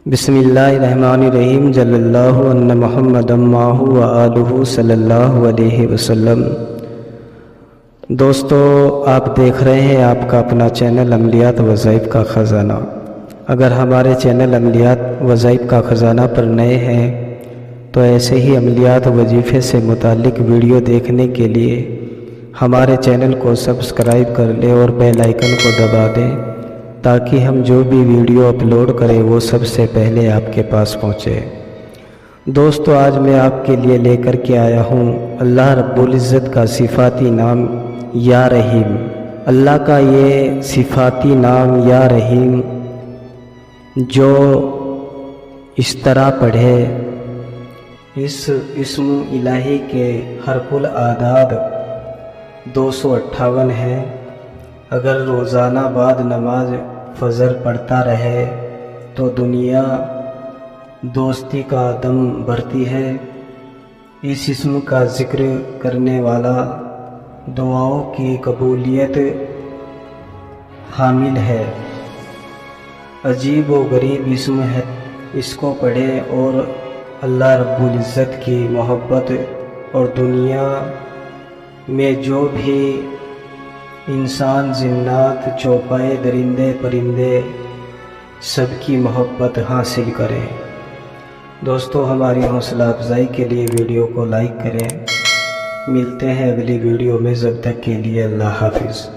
بسم اللہ الرحمن الرحیم جل اللہ ان محمد معہ و آلہ صلی اللہ علیہ وسلم۔ دوستو، آپ دیکھ رہے ہیں آپ کا اپنا چینل عملیات وظائف کا خزانہ۔ اگر ہمارے چینل عملیات وظائف کا خزانہ پر نئے ہیں تو ایسے ہی عملیات وظیفے سے متعلق ویڈیو دیکھنے کے لیے ہمارے چینل کو سبسکرائب کر لیں اور بیل آئیکن کو دبا دیں تاکہ ہم جو بھی ویڈیو اپلوڈ کریں وہ سب سے پہلے آپ کے پاس پہنچے۔ دوستو، آج میں آپ کے لیے لے کر کے آیا ہوں اللہ رب العزت کا صفاتی نام یا رحیم۔ اللہ کا یہ صفاتی نام یا رحیم جو اس طرح پڑھے، اس اسم الہی کے حرف الاعداد 258 ہیں۔ اگر روزانہ بعد نماز فجر پڑھتا رہے تو دنیا دوستی کا دم بھرتی ہے۔ اس اسم کا ذکر کرنے والا دعاؤں کی قبولیت حامل ہے۔ عجیب و غریب اسم ہے، اس کو پڑھے اور اللہ رب العزت کی محبت اور دنیا میں جو بھی انسان، جنات، چوپائے، درندے، پرندے سب کی محبت حاصل کریں۔ دوستو، ہماری حوصلہ افزائی کے لیے ویڈیو کو لائک کریں۔ ملتے ہیں اگلی ویڈیو میں، جب تک کے لیے اللہ حافظ۔